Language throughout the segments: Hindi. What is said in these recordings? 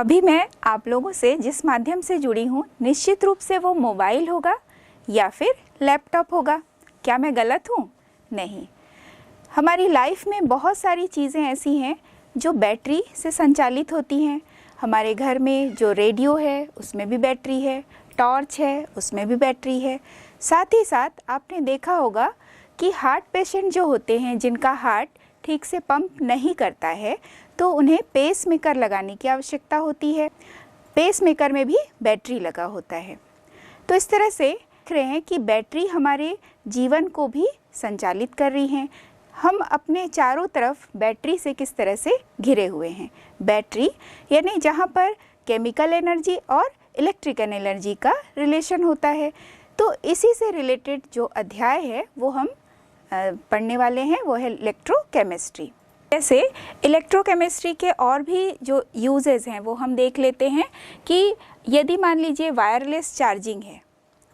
अभी मैं आप लोगों से जिस माध्यम से जुड़ी हूँ निश्चित रूप से वो मोबाइल होगा या फिर लैपटॉप होगा। क्या मैं गलत हूँ? नहीं। हमारी लाइफ में बहुत सारी चीज़ें ऐसी हैं जो बैटरी से संचालित होती हैं। हमारे घर में जो रेडियो है उसमें भी बैटरी है, टॉर्च है उसमें भी बैटरी है। साथ ही साथ आपने देखा होगा कि हार्ट पेशेंट जो होते हैं जिनका हार्ट ठीक से पंप नहीं करता है तो उन्हें पेस मेकर लगाने की आवश्यकता होती है। पेस मेकर में भी बैटरी लगा होता है। तो इस तरह से देख रहे हैं कि बैटरी हमारे जीवन को भी संचालित कर रही हैं। हम अपने चारों तरफ बैटरी से किस तरह से घिरे हुए हैं। बैटरी यानी जहाँ पर केमिकल एनर्जी और इलेक्ट्रिकल एनर्जी का रिलेशन होता है। तो इसी से रिलेटेड जो अध्याय है वो हम पढ़ने वाले हैं, वो है इलेक्ट्रोकेमिस्ट्री। जैसे इलेक्ट्रोकेमिस्ट्री के और भी जो यूजेस हैं वो हम देख लेते हैं कि यदि मान लीजिए वायरलेस चार्जिंग है।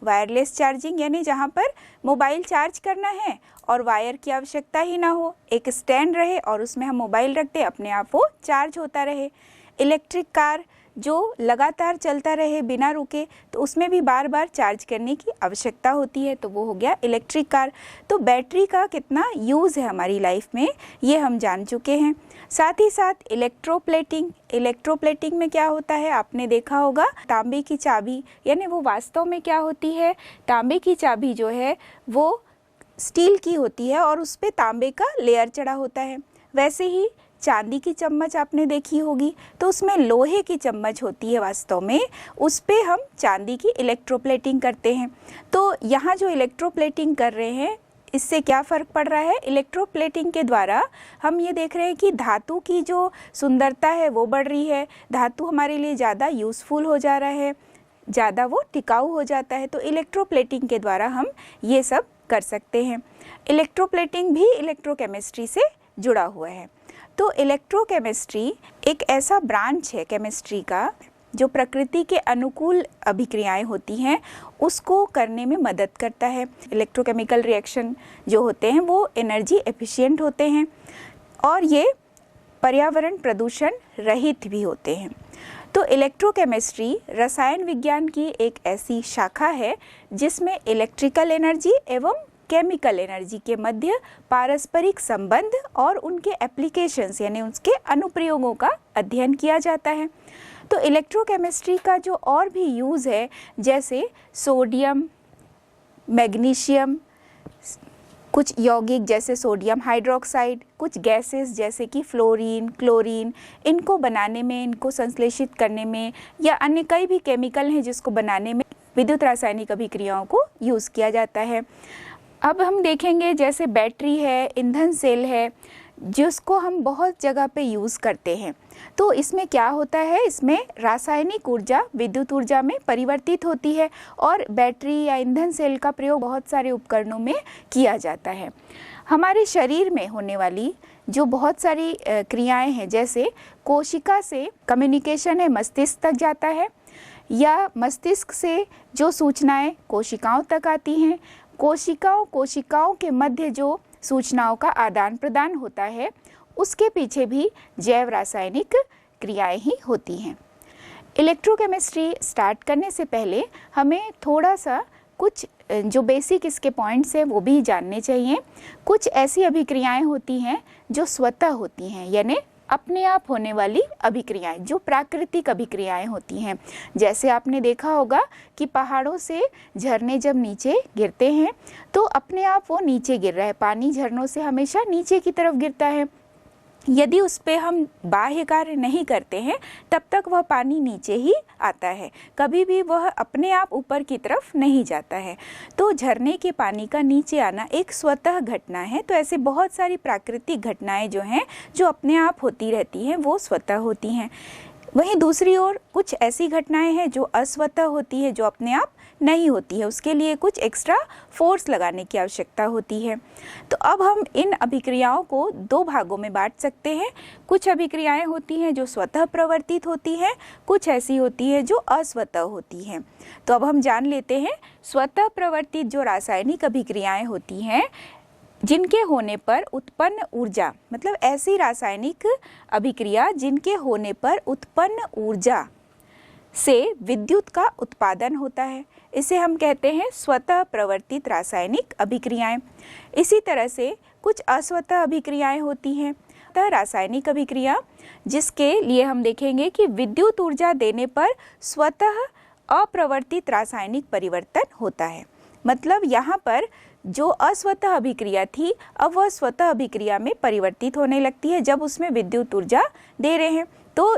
वायरलेस चार्जिंग यानी जहाँ पर मोबाइल चार्ज करना है और वायर की आवश्यकता ही ना हो, एक स्टैंड रहे और उसमें हम मोबाइल रख दें, अपने आप वो चार्ज होता रहे। इलेक्ट्रिक कार जो लगातार चलता रहे बिना रुके, तो उसमें भी बार बार चार्ज करने की आवश्यकता होती है, तो वो हो गया इलेक्ट्रिक कार। तो बैटरी का कितना यूज़ है हमारी लाइफ में ये हम जान चुके हैं। साथ ही साथ इलेक्ट्रोप्लेटिंग। इलेक्ट्रोप्लेटिंग में क्या होता है आपने देखा होगा, तांबे की चाबी, यानी वो वास्तव में क्या होती है, तांबे की चाबी जो है वो स्टील की होती है और उस पर तांबे का लेयर चढ़ा होता है। वैसे ही चांदी की चम्मच आपने देखी होगी, तो उसमें लोहे की चम्मच होती है वास्तव में, उस पे हम चांदी की इलेक्ट्रोप्लेटिंग करते हैं। तो यहाँ जो इलेक्ट्रोप्लेटिंग कर रहे हैं इससे क्या फ़र्क पड़ रहा है, इलेक्ट्रोप्लेटिंग के द्वारा हम ये देख रहे हैं कि धातु की जो सुंदरता है वो बढ़ रही है। धातु हमारे लिए ज़्यादा यूज़फुल हो जा रहा है, ज़्यादा वो टिकाऊ हो जाता है। तो इलेक्ट्रोप्लेटिंग के द्वारा हम ये सब कर सकते हैं। इलेक्ट्रोप्लेटिंग भी इलेक्ट्रोकेमिस्ट्री से जुड़ा हुआ है। तो इलेक्ट्रोकेमिस्ट्री एक ऐसा ब्रांच है केमिस्ट्री का जो प्रकृति के अनुकूल अभिक्रियाएं होती हैं उसको करने में मदद करता है। इलेक्ट्रोकेमिकल रिएक्शन जो होते हैं वो एनर्जी एफिशिएंट होते हैं और ये पर्यावरण प्रदूषण रहित भी होते हैं। तो इलेक्ट्रोकेमिस्ट्री रसायन विज्ञान की एक ऐसी शाखा है जिसमें इलेक्ट्रिकल एनर्जी एवं केमिकल एनर्जी के मध्य पारस्परिक संबंध और उनके एप्लीकेशंस यानी उसके अनुप्रयोगों का अध्ययन किया जाता है। तो इलेक्ट्रोकेमिस्ट्री का जो और भी यूज़ है जैसे सोडियम, मैग्नीशियम, कुछ यौगिक जैसे सोडियम हाइड्रोक्साइड, कुछ गैसेस जैसे कि फ्लोरीन, क्लोरीन, इनको बनाने में, इनको संश्लेषित करने में या अन्य कई भी केमिकल हैं जिसको बनाने में विद्युत रासायनिक अभिक्रियाओं को यूज़ किया जाता है। अब हम देखेंगे जैसे बैटरी है, ईंधन सेल है, जिसको हम बहुत जगह पे यूज़ करते हैं। तो इसमें क्या होता है, इसमें रासायनिक ऊर्जा विद्युत ऊर्जा में परिवर्तित होती है और बैटरी या ईंधन सेल का प्रयोग बहुत सारे उपकरणों में किया जाता है। हमारे शरीर में होने वाली जो बहुत सारी क्रियाएं हैं, जैसे कोशिका से कम्युनिकेशन है मस्तिष्क तक जाता है, या मस्तिष्क से जो सूचनाएं कोशिकाओं तक आती हैं, कोशिकाओं के मध्य जो सूचनाओं का आदान प्रदान होता है, उसके पीछे भी जैव रासायनिक क्रियाएं ही होती हैं। इलेक्ट्रोकेमिस्ट्री स्टार्ट करने से पहले हमें थोड़ा सा कुछ जो बेसिक इसके पॉइंट्स हैं वो भी जानने चाहिए। कुछ ऐसी अभिक्रियाएं होती हैं जो स्वतः होती हैं, यानी अपने आप होने वाली अभिक्रियाएं, जो प्राकृतिक अभिक्रियाएं होती हैं। जैसे आपने देखा होगा कि पहाड़ों से झरने जब नीचे गिरते हैं तो अपने आप वो नीचे गिर रहा है। पानी झरनों से हमेशा नीचे की तरफ गिरता है। यदि उस पर हम बाह्य कार्य नहीं करते हैं तब तक वह पानी नीचे ही आता है, कभी भी वह अपने आप ऊपर की तरफ नहीं जाता है। तो झरने के पानी का नीचे आना एक स्वतः घटना है। तो ऐसे बहुत सारी प्राकृतिक घटनाएं जो हैं जो अपने आप होती रहती हैं वो स्वतः होती हैं। वहीं दूसरी ओर कुछ ऐसी घटनाएं हैं जो अस्वतः होती है, जो अपने आप नहीं होती है, उसके लिए कुछ एक्स्ट्रा फोर्स लगाने की आवश्यकता होती है। तो अब हम इन अभिक्रियाओं को दो भागों में बांट सकते हैं। कुछ अभिक्रियाएं होती हैं जो स्वतः प्रवर्तित होती हैं, कुछ ऐसी होती है जो अस्वतः होती हैं। तो अब हम जान लेते हैं स्वतः प्रवर्तित जो रासायनिक अभिक्रियाएं होती हैं जिनके होने पर उत्पन्न ऊर्जा, मतलब ऐसी रासायनिक अभिक्रिया जिनके होने पर उत्पन्न ऊर्जा से विद्युत का उत्पादन होता है, इसे हम कहते हैं स्वतः प्रवर्तित रासायनिक अभिक्रियाएं। इसी तरह से कुछ अस्वतः अभिक्रियाएं होती हैं। रासायनिक अभिक्रिया जिसके लिए हम देखेंगे कि विद्युत ऊर्जा देने पर स्वतः अप्रवर्तित रासायनिक परिवर्तन होता है। मतलब यहाँ पर जो अस्वतः अभिक्रिया थी अब वह स्वतः अभिक्रिया में परिवर्तित होने लगती है जब उसमें विद्युत ऊर्जा दे रहे हैं। तो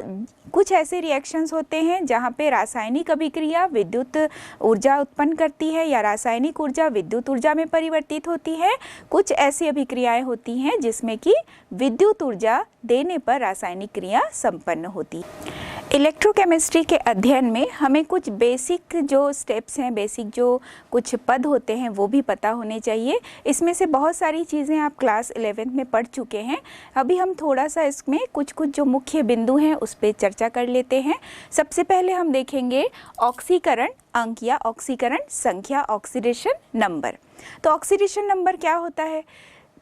कुछ ऐसे रिएक्शंस होते हैं जहाँ पे रासायनिक अभिक्रिया विद्युत ऊर्जा उत्पन्न करती है या रासायनिक ऊर्जा विद्युत ऊर्जा में परिवर्तित होती है। कुछ ऐसी अभिक्रियाएं होती हैं जिसमें कि विद्युत ऊर्जा देने पर रासायनिक क्रिया संपन्न होती है। इलेक्ट्रोकेमिस्ट्री के अध्ययन में हमें कुछ बेसिक जो स्टेप्स हैं, बेसिक जो कुछ पद होते हैं वो भी पता होने चाहिए। इसमें से बहुत सारी चीज़ें आप क्लास 11th में पढ़ चुके हैं। अभी हम थोड़ा सा इसमें कुछ जो मुख्य बिंदु हैं उस पर चर्चा कर लेते हैं। सबसे पहले हम देखेंगे ऑक्सीकरण अंक या ऑक्सीकरण संख्या, ऑक्सीडेशन नंबर। तो ऑक्सीडेशन नंबर क्या होता है?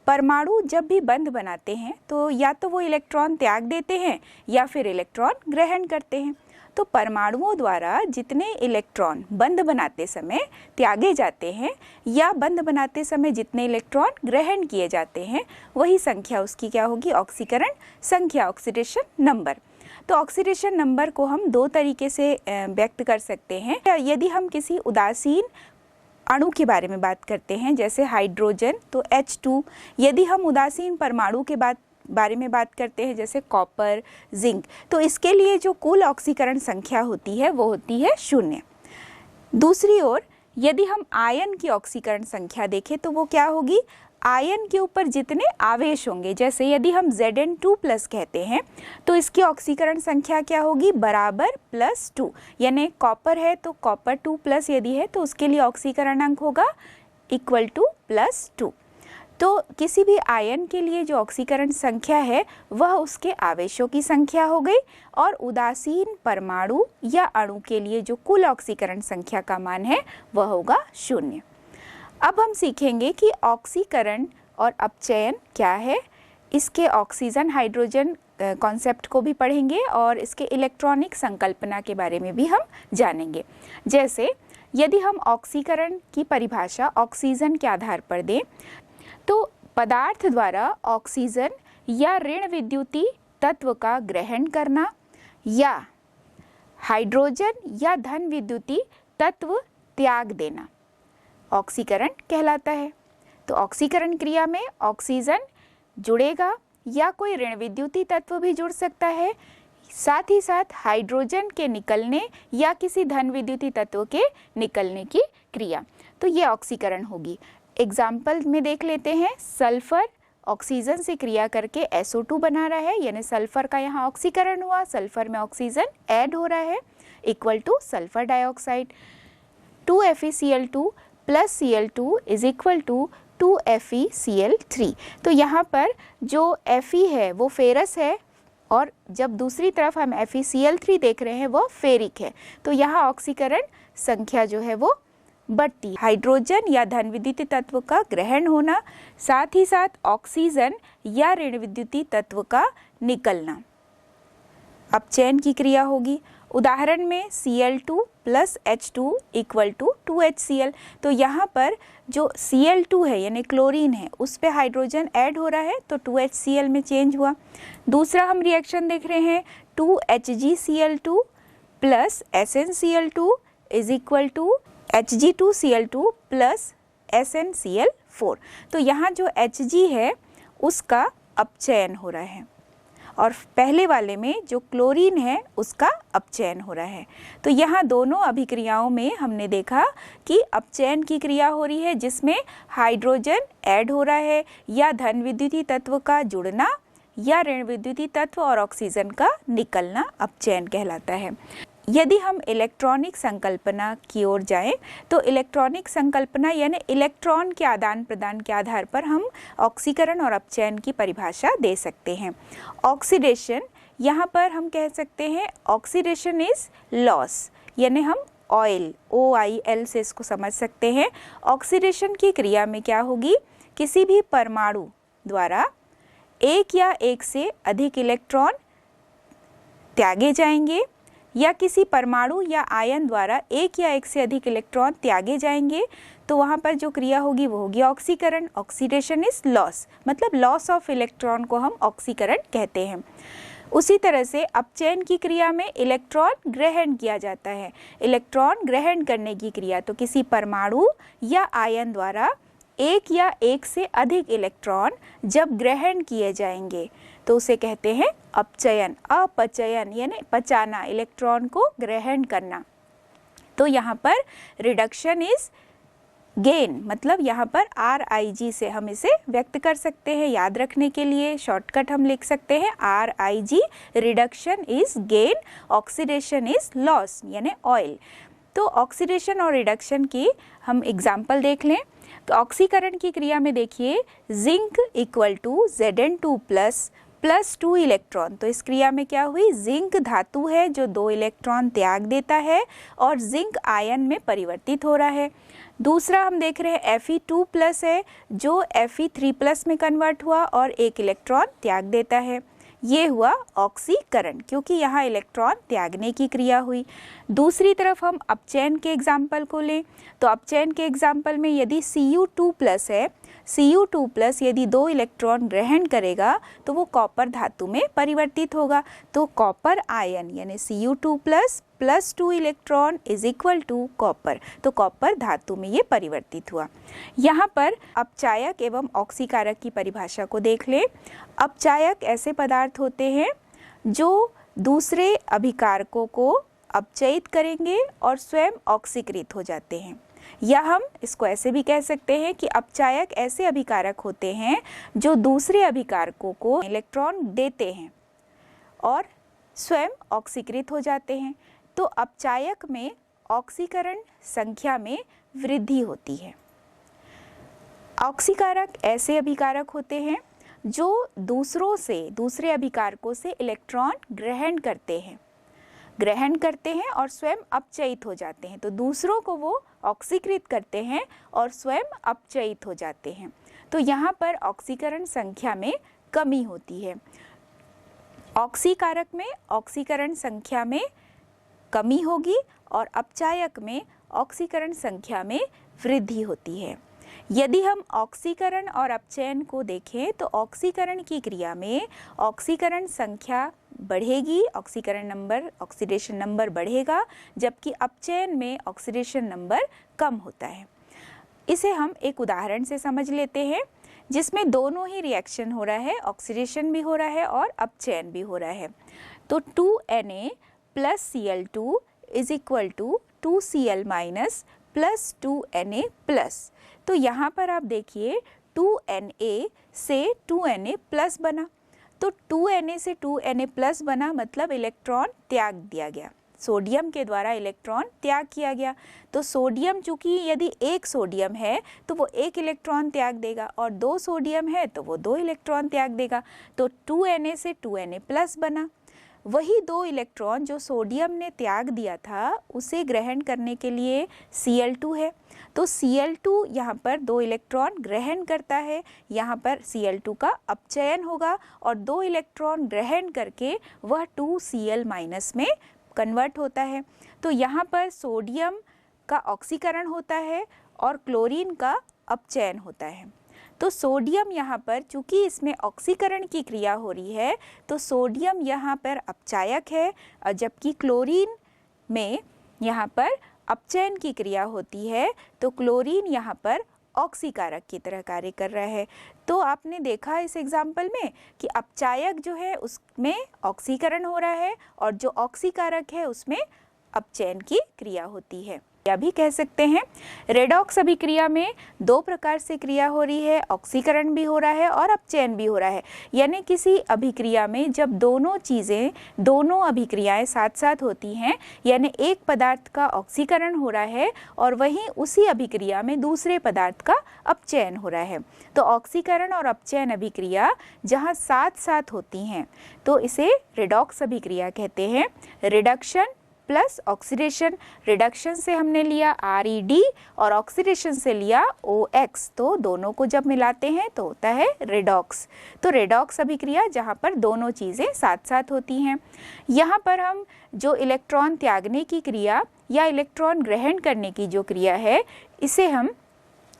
परमाणु जब भी बंध बनाते हैं तो या तो वो इलेक्ट्रॉन त्याग देते हैं या फिर इलेक्ट्रॉन ग्रहण करते हैं। तो परमाणुओं द्वारा जितने इलेक्ट्रॉन बंध बनाते समय त्यागे जाते हैं या बंध बनाते समय जितने इलेक्ट्रॉन ग्रहण किए जाते हैं वही संख्या उसकी क्या होगी? ऑक्सीकरण संख्या, ऑक्सीडेशन नंबर। तो ऑक्सीडेशन नंबर को हम दो तरीके से व्यक्त कर सकते हैं। यदि हम किसी उदासीन अणु के बारे में बात करते हैं जैसे हाइड्रोजन तो H2, यदि हम उदासीन परमाणु के बारे में बात करते हैं जैसे कॉपर, जिंक, तो इसके लिए जो कुल ऑक्सीकरण संख्या होती है वो होती है 0। दूसरी ओर यदि हम आयन की ऑक्सीकरण संख्या देखें तो वो क्या होगी? आयन के ऊपर जितने आवेश होंगे, जैसे यदि हम Zn2+ कहते हैं तो इसकी ऑक्सीकरण संख्या क्या होगी? बराबर +2, यानी कॉपर है तो कॉपर 2+ यदि है तो उसके लिए ऑक्सीकरण अंक होगा =+2। तो किसी भी आयन के लिए जो ऑक्सीकरण संख्या है वह उसके आवेशों की संख्या हो गई, और उदासीन परमाणु या अणु के लिए जो कुल ऑक्सीकरण संख्या का मान है वह होगा 0। अब हम सीखेंगे कि ऑक्सीकरण और अपचयन क्या है। इसके ऑक्सीजन हाइड्रोजन कॉन्सेप्ट को भी पढ़ेंगे और इसके इलेक्ट्रॉनिक संकल्पना के बारे में भी हम जानेंगे। जैसे यदि हम ऑक्सीकरण की परिभाषा ऑक्सीजन के आधार पर दें तो पदार्थ द्वारा ऑक्सीजन या ऋण विद्युती तत्व का ग्रहण करना या हाइड्रोजन या धन विद्युती तत्व त्याग देना ऑक्सीकरण कहलाता है। तो ऑक्सीकरण क्रिया में ऑक्सीजन जुड़ेगा या कोई ऋण विद्युती तत्व भी जुड़ सकता है, साथ ही साथ हाइड्रोजन के निकलने या किसी धन विद्युती तत्व के निकलने की क्रिया, तो ये ऑक्सीकरण होगी। एग्जाम्पल में देख लेते हैं, सल्फर ऑक्सीजन से क्रिया करके SO2 बना रहा है, यानी सल्फर का यहाँ ऑक्सीकरण हुआ, सल्फर में ऑक्सीजन ऐड हो रहा है, equal to sulphur dioxide. 2FeCl2 + Cl2 is equal to 2FeCl3। तो यहाँ पर जो Fe है वो फेरस है और जब दूसरी तरफ हम FeCl3 देख रहे हैं वो फेरिक है, तो यहाँ ऑक्सीकरण संख्या जो है वो बढ़ती। हाइड्रोजन या धन विद्युती तत्व का ग्रहण होना, साथ ही साथ ऑक्सीजन या ऋण विद्युती तत्व का निकलना, अपचयन की क्रिया होगी। उदाहरण में Cl2 + H2 equal to 2HCl। तो यहाँ पर जो Cl2 है यानी क्लोरीन है उस पे हाइड्रोजन ऐड हो रहा है तो 2HCl में चेंज हुआ। दूसरा हम रिएक्शन देख रहे हैं 2HgCl2 + SnCl2 is equal to Hg2Cl2 + SnCl4। तो यहाँ जो Hg है उसका अपचयन हो रहा है और पहले वाले में जो क्लोरीन है उसका अपचयन हो रहा है। तो यहाँ दोनों अभिक्रियाओं में हमने देखा कि अपचयन की क्रिया हो रही है जिसमें हाइड्रोजन ऐड हो रहा है या धन विद्युती तत्व का जुड़ना या ऋण विद्युती तत्व और ऑक्सीजन का निकलना अपचयन कहलाता है। यदि हम इलेक्ट्रॉनिक संकल्पना की ओर जाएं तो इलेक्ट्रॉनिक संकल्पना यानी इलेक्ट्रॉन के आदान प्रदान के आधार पर हम ऑक्सीकरण और अपचयन की परिभाषा दे सकते हैं। ऑक्सीडेशन, यहाँ पर हम कह सकते हैं ऑक्सीडेशन इज लॉस, यानी हम ऑयल OIL से इसको समझ सकते हैं। ऑक्सीडेशन की क्रिया में क्या होगी किसी भी परमाणु द्वारा एक या एक से अधिक इलेक्ट्रॉन त्यागे जाएंगे या किसी परमाणु या आयन द्वारा एक या एक से अधिक इलेक्ट्रॉन त्यागे जाएंगे तो वहाँ पर जो क्रिया होगी वो होगी ऑक्सीकरण। ऑक्सीडेशन इज लॉस, मतलब लॉस ऑफ इलेक्ट्रॉन को हम ऑक्सीकरण कहते हैं। उसी तरह से अपचयन की क्रिया में इलेक्ट्रॉन ग्रहण किया जाता है। इलेक्ट्रॉन ग्रहण करने की क्रिया, तो किसी परमाणु या आयन द्वारा एक या एक से अधिक इलेक्ट्रॉन जब ग्रहण किए जाएंगे तो उसे कहते हैं अपचयन। अपचयन यानी पचाना, इलेक्ट्रॉन को ग्रहण करना। तो यहाँ पर रिडक्शन इज गेन, मतलब यहाँ पर RIG से हम इसे व्यक्त कर सकते हैं। याद रखने के लिए शॉर्टकट हम लिख सकते हैं RIG, reduction is gain, oxidation is loss यानी ऑयल। तो ऑक्सीडेशन और रिडक्शन की हम एग्जाम्पल देख लें। तो ऑक्सीकरण की क्रिया में देखिए zinc equal to Zn2 plus 2 electron. तो इस क्रिया में क्या हुई, जिंक धातु है जो 2 इलेक्ट्रॉन त्याग देता है और जिंक आयन में परिवर्तित हो रहा है। दूसरा हम देख रहे हैं Fe2+ है जो Fe3+ में कन्वर्ट हुआ और 1 इलेक्ट्रॉन त्याग देता है। ये हुआ ऑक्सीकरण, क्योंकि यहाँ इलेक्ट्रॉन त्यागने की क्रिया हुई। दूसरी तरफ हम अपचयन के एग्जाम्पल को लें तो अपचयन के एग्जाम्पल में यदि Cu2+ है, Cu2+ यदि 2 इलेक्ट्रॉन ग्रहण करेगा तो वो कॉपर धातु में परिवर्तित होगा। तो कॉपर आयन यानी Cu2+ plus 2 electron is equal to copper. तो कॉपर धातु में ये परिवर्तित हुआ। यहाँ पर अपचायक एवं ऑक्सीकारक की परिभाषा को देख लें। अपचायक ऐसे पदार्थ होते हैं जो दूसरे अभिकारकों को अपचयित करेंगे और स्वयं ऑक्सीकृत हो जाते हैं। या हम इसको ऐसे भी कह सकते हैं कि अपचायक ऐसे अभिकारक होते हैं जो दूसरे अभिकारकों को इलेक्ट्रॉन देते हैं और स्वयं ऑक्सीकृत हो जाते हैं। तो अपचायक में ऑक्सीकरण संख्या में वृद्धि होती है। ऑक्सीकारक ऐसे अभिकारक होते हैं जो दूसरे अभिकारकों से इलेक्ट्रॉन ग्रहण करते हैं और स्वयं अपचयित हो जाते हैं। तो दूसरों को वो ऑक्सीकृत करते हैं और स्वयं अपचयित हो जाते हैं। तो यहाँ पर ऑक्सीकरण संख्या में कमी होती है। ऑक्सीकारक में ऑक्सीकरण संख्या में कमी होगी और अपचायक में ऑक्सीकरण संख्या में वृद्धि होती है। यदि हम ऑक्सीकरण और अपचयन को देखें तो ऑक्सीकरण की क्रिया में ऑक्सीकरण संख्या बढ़ेगी, ऑक्सीडेशन नंबर बढ़ेगा, जबकि अपचयन में ऑक्सीडेशन नंबर कम होता है। इसे हम एक उदाहरण से समझ लेते हैं जिसमें दोनों ही रिएक्शन हो रहा है, ऑक्सीडेशन भी हो रहा है और अपचयन भी हो रहा है। तो 2Na plus Cl2 is equal to 2Cl minus plus 2Na plus. तो यहाँ पर आप देखिए 2Na से 2Na प्लस बना। तो 2Na से 2Na प्लस बना मतलब इलेक्ट्रॉन त्याग दिया गया, सोडियम के द्वारा इलेक्ट्रॉन त्याग किया गया। तो सोडियम चूंकि यदि एक सोडियम है तो वो 1 इलेक्ट्रॉन त्याग देगा और 2 सोडियम है तो वो 2 इलेक्ट्रॉन त्याग देगा। तो 2Na से 2Na प्लस बना। वही 2 इलेक्ट्रॉन जो सोडियम ने त्याग दिया था उसे ग्रहण करने के लिए Cl2 है। तो Cl2 यहाँ पर 2 इलेक्ट्रॉन ग्रहण करता है, यहाँ पर Cl2 का अपचयन होगा और 2 इलेक्ट्रॉन ग्रहण करके वह 2Cl माइनस में कन्वर्ट होता है। तो यहाँ पर सोडियम का ऑक्सीकरण होता है और क्लोरीन का अपचयन होता है। तो सोडियम यहाँ पर चूंकि इसमें ऑक्सीकरण की क्रिया हो रही है तो सोडियम यहाँ पर अपचायक है, जबकि क्लोरीन में यहाँ पर अपचयन की क्रिया होती है। तो क्लोरीन यहाँ पर ऑक्सीकारक की तरह कार्य कर रहा है। तो आपने देखा इस एग्जाम्पल में कि अपचायक जो है उसमें ऑक्सीकरण हो रहा है और जो ऑक्सीकारक है उसमें अपचयन की क्रिया होती है। या भी कह सकते हैं रेडॉक्स अभिक्रिया में 2 प्रकार से क्रिया हो रही है, ऑक्सीकरण भी हो रहा है और अपचयन भी हो रहा है। यानी किसी अभिक्रिया में जब दोनों अभिक्रियाएं साथ साथ होती हैं, यानी एक पदार्थ का ऑक्सीकरण हो रहा है और वहीं उसी अभिक्रिया में दूसरे पदार्थ का अपचयन हो रहा है। तो ऑक्सीकरण और अपचयन अभिक्रिया जहाँ साथ साथ होती हैं तो इसे रेडॉक्स अभिक्रिया कहते हैं। रिडक्शन प्लस ऑक्सीडेशन, रिडक्शन से हमने लिया ReD और ऑक्सीडेशन से लिया OX, तो दोनों को जब मिलाते हैं तो होता है रेडॉक्स। तो रेडॉक्स अभिक्रिया जहाँ पर दोनों चीज़ें साथ साथ होती हैं। यहाँ पर हम जो इलेक्ट्रॉन त्यागने की क्रिया या इलेक्ट्रॉन ग्रहण करने की जो क्रिया है, इसे हम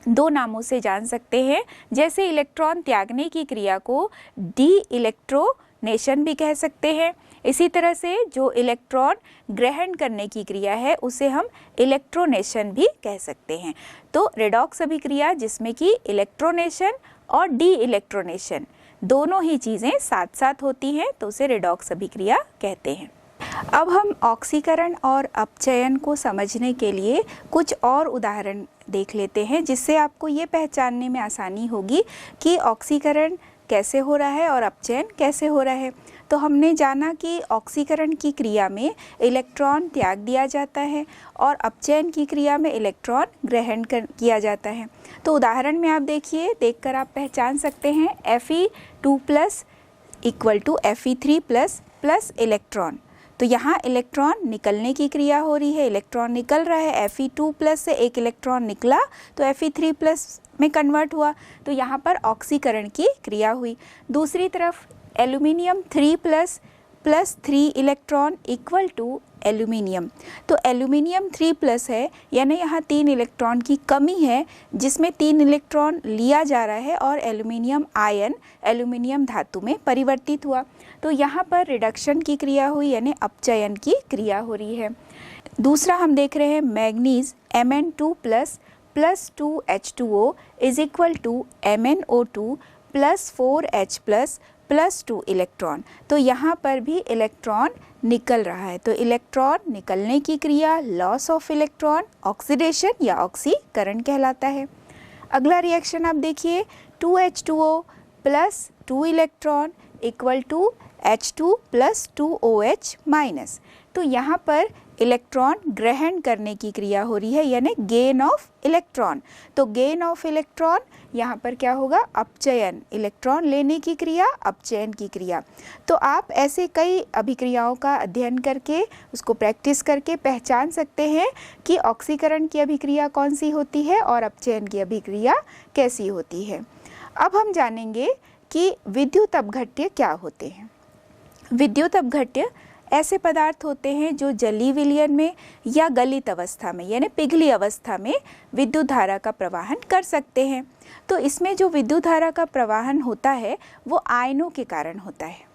दो नामों से जान सकते हैं। जैसे इलेक्ट्रॉन त्यागने की क्रिया को डी इलेक्ट्रोनेशन भी कह सकते हैं, इसी तरह से जो इलेक्ट्रॉन ग्रहण करने की क्रिया है उसे हम इलेक्ट्रोनेशन भी कह सकते हैं। तो रेडॉक्स अभिक्रिया जिसमें कि इलेक्ट्रोनेशन और डी इलेक्ट्रोनेशन दोनों ही चीज़ें साथ साथ होती हैं, तो उसे रेडॉक्स अभिक्रिया कहते हैं। अब हम ऑक्सीकरण और अपचयन को समझने के लिए कुछ और उदाहरण देख लेते हैं, जिससे आपको ये पहचानने में आसानी होगी कि ऑक्सीकरण कैसे हो रहा है और अपचयन कैसे हो रहा है। तो हमने जाना कि ऑक्सीकरण की क्रिया में इलेक्ट्रॉन त्याग दिया जाता है और अपचयन की क्रिया में इलेक्ट्रॉन ग्रहण किया जाता है। तो उदाहरण में आप देखिए, देखकर आप पहचान सकते हैं Fe2+ equal to Fe3+ plus electron. तो यहाँ इलेक्ट्रॉन निकलने की क्रिया हो रही है, इलेक्ट्रॉन निकल रहा है, Fe2+ से एक इलेक्ट्रॉन निकला तो Fe3+ में कन्वर्ट हुआ, तो यहाँ पर ऑक्सीकरण की क्रिया हुई। दूसरी तरफ aluminium 3+ plus 3 electron equal to aluminium, तो एल्यूमिनियम 3+ है, यानी यहाँ 3 इलेक्ट्रॉन की कमी है, जिसमें 3 इलेक्ट्रॉन लिया जा रहा है और एल्यूमिनियम आयन एल्यूमिनियम धातु में परिवर्तित हुआ। तो यहाँ पर रिडक्शन की क्रिया हुई, यानी अपचयन की क्रिया हो रही है। दूसरा हम देख रहे हैं manganese Mn2+ plus 2H2O is equal to MnO2 plus 4H plus 2 electron. तो यहाँ पर भी इलेक्ट्रॉन निकल रहा है, तो इलेक्ट्रॉन निकलने की क्रिया लॉस ऑफ इलेक्ट्रॉन ऑक्सीडेशन या ऑक्सीकरण कहलाता है। अगला रिएक्शन आप देखिए, 2H2O plus 2 electron equal to H2 plus 2OH minus. तो यहाँ पर इलेक्ट्रॉन ग्रहण करने की क्रिया हो रही है, यानी गेन ऑफ इलेक्ट्रॉन। तो गेन ऑफ इलेक्ट्रॉन यहाँ पर क्या होगा, अपचयन, इलेक्ट्रॉन लेने की क्रिया, अपचयन की क्रिया। तो आप ऐसे कई अभिक्रियाओं का अध्ययन करके, उसको प्रैक्टिस करके पहचान सकते हैं कि ऑक्सीकरण की अभिक्रिया कौन सी होती है और अपचयन की अभिक्रिया कैसी होती है। अब हम जानेंगे कि विद्युत अपघट्य क्या होते हैं। विद्युत अपघट्य ऐसे पदार्थ होते हैं जो जलीय विलयन में या गलित अवस्था में, यानी पिघली अवस्था में विद्युत धारा का प्रवाहन कर सकते हैं। तो इसमें जो विद्युत धारा का प्रवाहन होता है वो आयनों के कारण होता है।